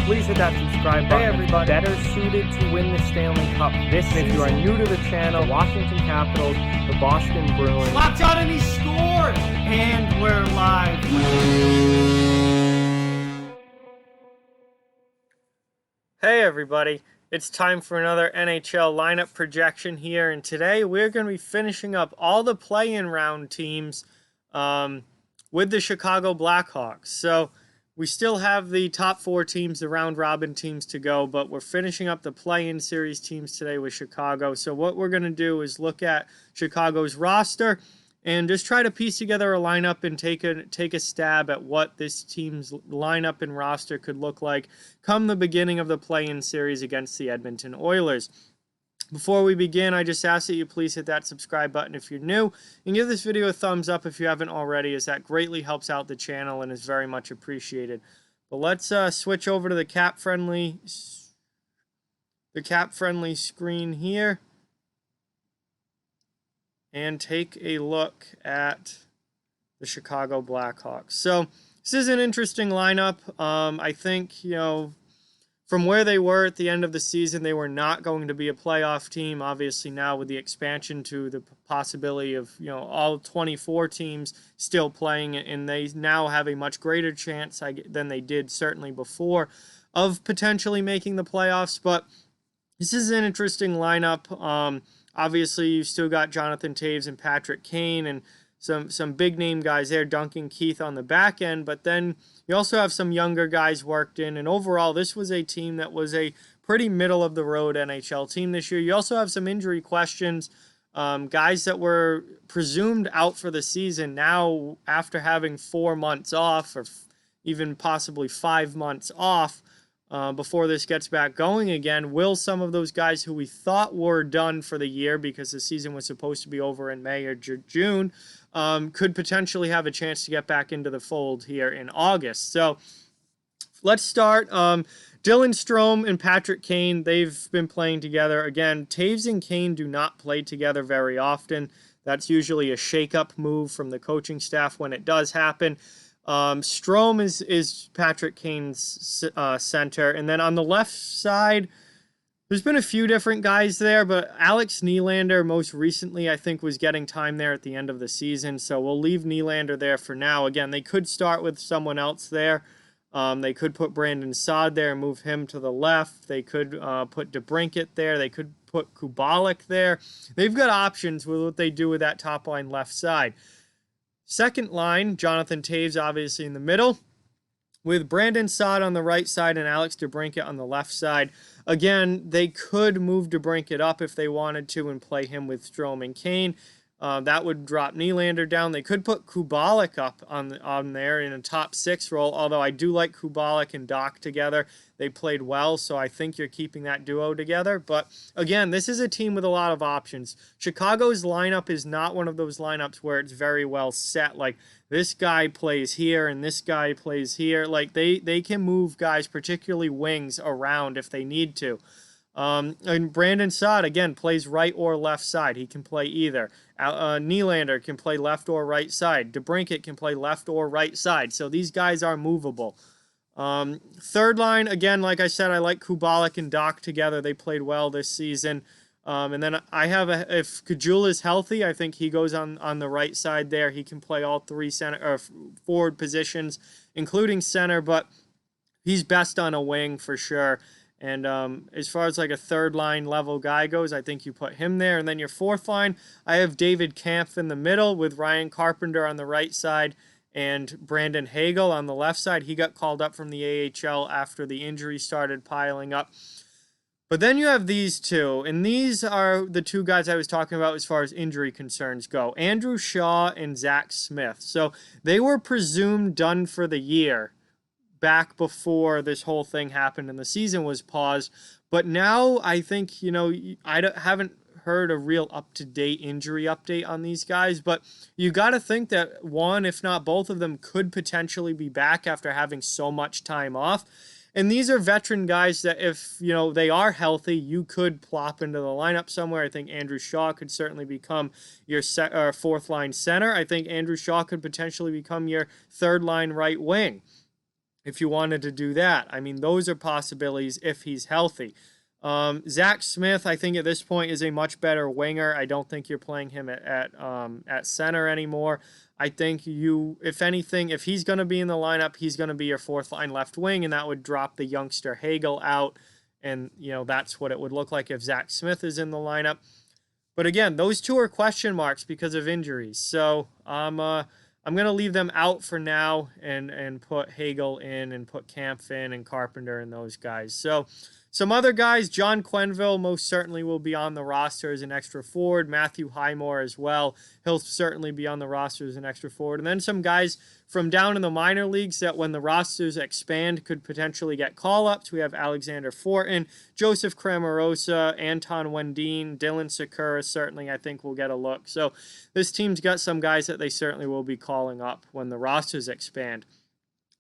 please hit that subscribe button. Hey everybody, better suited to win the Stanley Cup this season. If you are new to the channel, Washington Capitals, the Boston Bruins. Locked on and he scored! And we're live. Hey everybody, it's time for another NHL lineup projection here, and today we're going to be finishing up all the play-in round teams with the Chicago Blackhawks. So we still have the top four teams, the round-robin teams to go, but we're finishing up the play-in series teams today with Chicago. So what we're going to do is look at Chicago's roster and just try to piece together a lineup and take a stab at what this team's lineup and roster could look like come the beginning of the play-in series against the Edmonton Oilers. Before we begin, I just ask that you please hit that subscribe button if you're new, and give this video a thumbs up if you haven't already, as that greatly helps out the channel and is very much appreciated. But let's switch over to the cap-friendly screen here and take a look at the Chicago Blackhawks. So this is an interesting lineup. I think, from where they were at the end of the season, they were not going to be a playoff team. Obviously now with the expansion to the possibility of, all 24 teams still playing, and they now have a much greater chance than they did certainly before of potentially making the playoffs. But this is an interesting lineup. Obviously, you've still got Jonathan Toews and Patrick Kane and some big-name guys there, Duncan Keith on the back end, but then you also have some younger guys worked in, and overall, this was a team that was a pretty middle-of-the-road NHL team this year. You also have some injury questions, guys that were presumed out for the season now after having 4 months off, or even possibly 5 months off, before this gets back going again. Will some of those guys who we thought were done for the year because the season was supposed to be over in May or June could potentially have a chance to get back into the fold here in August. So let's start. Dillon, Strohm, and Patrick Kane, they've been playing together. Again, Toews and Kane do not play together very often. That's usually a shake-up move from the coaching staff when it does happen. Strohm is Patrick Kane's center. And then on the left side, there's been a few different guys there, but Alex Nylander most recently, I think, was getting time there at the end of the season. So we'll leave Nylander there for now. Again, they could start with someone else there. They could put Brandon Saad there and move him to the left. They could put DeBrincat there. They could put Kubalik there. They've got options with what they do with that top line left side. Second line, Jonathan Toews obviously in the middle, with Brandon Saad on the right side and Alex DeBrincat on the left side. Again, they could move DeBrincat up if they wanted to and play him with Strohm and Kane. That would drop Nylander down. They could put Kubalik up on there in a top six role, although I do like Kubalik and Doc together. They played well, so I think you're keeping that duo together. But again, this is a team with a lot of options. Chicago's lineup is not one of those lineups where it's very well set, like this guy plays here and this guy plays here. Like they can move guys, particularly wings, around if they need to. And Brandon Saad, again, plays right or left side. He can play either. Nylander can play left or right side. DeBrincat can play left or right side. So these guys are movable. Third line, again, like I said, I like Kubalik and Doc together. They played well this season. And then I have if Kajula is healthy, I think he goes on the right side there. He can play all three forward positions, including center, but he's best on a wing for sure. And as far as like a third line level guy goes, I think you put him there. And then your fourth line, I have David Kampf in the middle with Ryan Carpenter on the right side and Brandon Hagel on the left side. He got called up from the AHL after the injury started piling up. But then you have these two, and these are the two guys I was talking about as far as injury concerns go. Andrew Shaw and Zach Smith. So they were presumed done for the year back before this whole thing happened and the season was paused. But now I think, I haven't heard a real up-to-date injury update on these guys, but you got to think that one, if not both of them, could potentially be back after having so much time off. And these are veteran guys that if, they are healthy, you could plop into the lineup somewhere. I think Andrew Shaw could certainly become your fourth-line center. I think Andrew Shaw could potentially become your third-line right wing. if you wanted to do that. I mean, those are possibilities if he's healthy. Zach Smith, I think at this point is a much better winger. I don't think you're playing him at center anymore. I think if anything, if he's going to be in the lineup, he's going to be your fourth line left wing, and that would drop the youngster Hagel out. And, that's what it would look like if Zach Smith is in the lineup. But again, those two are question marks because of injuries. So I'm going to leave them out for now and put Hagel in and put Kampf in and Carpenter and those guys. So some other guys, John Quenneville most certainly will be on the roster as an extra forward. Matthew Highmore as well. He'll certainly be on the roster as an extra forward. And then some guys from down in the minor leagues that when the rosters expand could potentially get call-ups. We have Alexander Fortin, Joseph Cramarosa, Anton Wendine, Dillon Sakura certainly I think will get a look. So this team's got some guys that they certainly will be calling up when the rosters expand.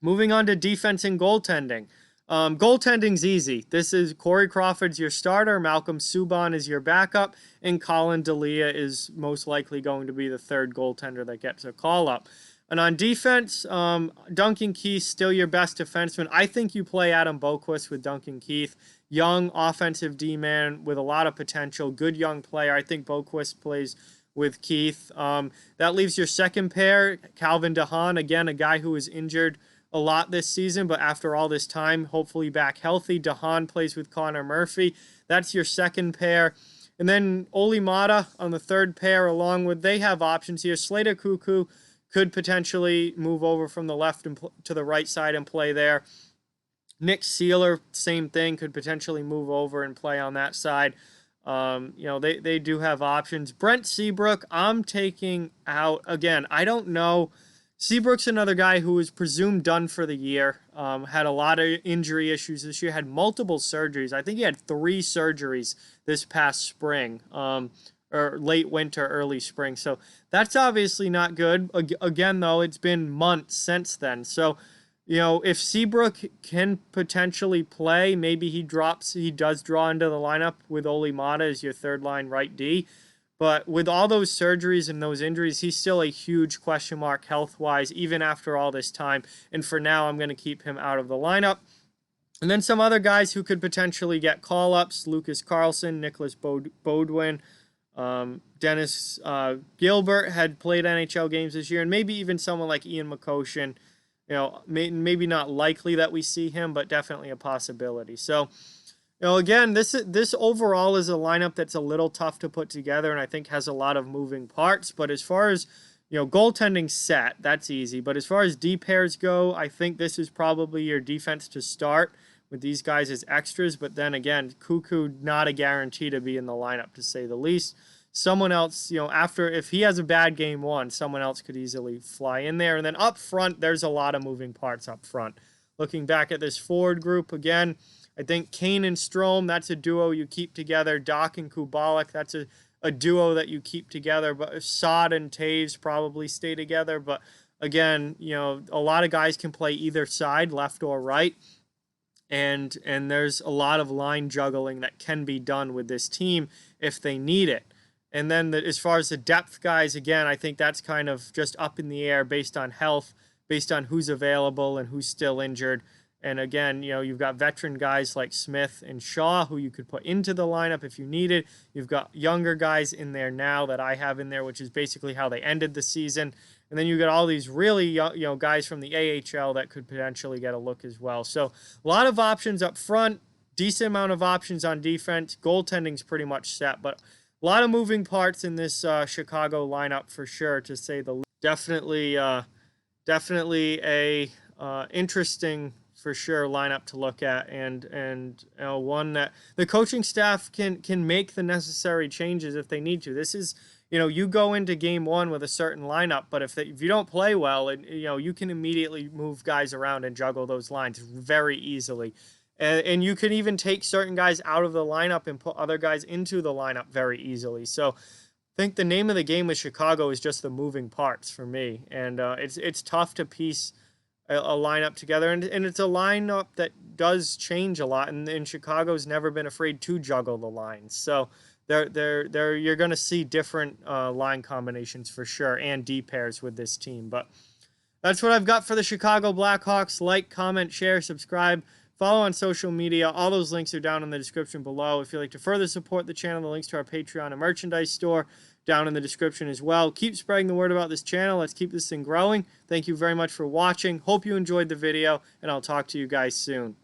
Moving on to defense and goaltending. Goaltending's easy. This is Corey Crawford's your starter, Malcolm Subban is your backup, and Colin Delia is most likely going to be the third goaltender that gets a call-up. And on defense, Duncan Keith, still your best defenseman. I think you play Adam Boqvist with Duncan Keith. Young offensive D-man with a lot of potential. Good young player. I think Boqvist plays with Keith. That leaves your second pair, Calvin DeHaan. Again, a guy who was injured a lot this season, but after all this time, hopefully back healthy. DeHaan plays with Connor Murphy. That's your second pair. And then Olli Mata on the third pair, along with, they have options here. Slater Cuckoo could potentially move over from the left to the right side and play there. Nick Seeler, same thing, could potentially move over and play on that side. They do have options. Brent Seabrook, I'm taking out. Again, I don't know. Seabrook's another guy who was presumed done for the year, had a lot of injury issues this year, had multiple surgeries. I think he had 3 surgeries this past spring, or late winter, early spring. So that's obviously not good. Again, though, it's been months since then. So, if Seabrook can potentially play, maybe he does draw into the lineup with Olli Mata as your third line right D. But with all those surgeries and those injuries, he's still a huge question mark health-wise, even after all this time. And for now, I'm going to keep him out of the lineup. And then some other guys who could potentially get call-ups, Lucas Carlson, Nicholas Bodwin, Dennis Gilbert had played NHL games this year, and maybe even someone like Ian McCoshen. Maybe not likely that we see him, but definitely a possibility. So, again, this overall is a lineup that's a little tough to put together and I think has a lot of moving parts. But as far as, goaltending set, that's easy. But as far as D pairs go, I think this is probably your defense to start with these guys as extras. But then again, Cuckoo, not a guarantee to be in the lineup, to say the least. Someone else, if he has a bad game one, someone else could easily fly in there. And then up front, there's a lot of moving parts up front. Looking back at this forward group again, I think Kane and Strohm, that's a duo you keep together. Doc and Kubalik, that's a duo that you keep together. But Saad and Taves probably stay together. But again, a lot of guys can play either side, left or right. And there's a lot of line juggling that can be done with this team if they need it. And then as far as the depth guys, again, I think that's kind of just up in the air based on health, based on who's available and who's still injured. And again, you've got veteran guys like Smith and Shaw who you could put into the lineup if you needed. You've got younger guys in there now that I have in there, which is basically how they ended the season. And then you got all these really young, guys from the AHL that could potentially get a look as well. So a lot of options up front, decent amount of options on defense. Goaltending's pretty much set, but a lot of moving parts in this Chicago lineup for sure, to say the least. Definitely a interesting, for sure, lineup to look at, and one that the coaching staff can make the necessary changes if they need to. This is, you go into game one with a certain lineup, but if you don't play well, and you can immediately move guys around and juggle those lines very easily. And you can even take certain guys out of the lineup and put other guys into the lineup very easily. So I think the name of the game with Chicago is just the moving parts for me. And it's tough to piece a lineup together. And it's a lineup that does change a lot. And Chicago's never been afraid to juggle the lines. So you're going to see different line combinations for sure, and D pairs with this team. But That's what I've got for the Chicago Blackhawks. Like, comment, share, subscribe, follow on social media. All those links are down in the description below. If you'd like to further support the channel, the links to our Patreon and merchandise store down in the description as well. Keep spreading the word about this channel. Let's keep this thing growing. Thank you very much for watching. Hope you enjoyed the video, and I'll talk to you guys soon.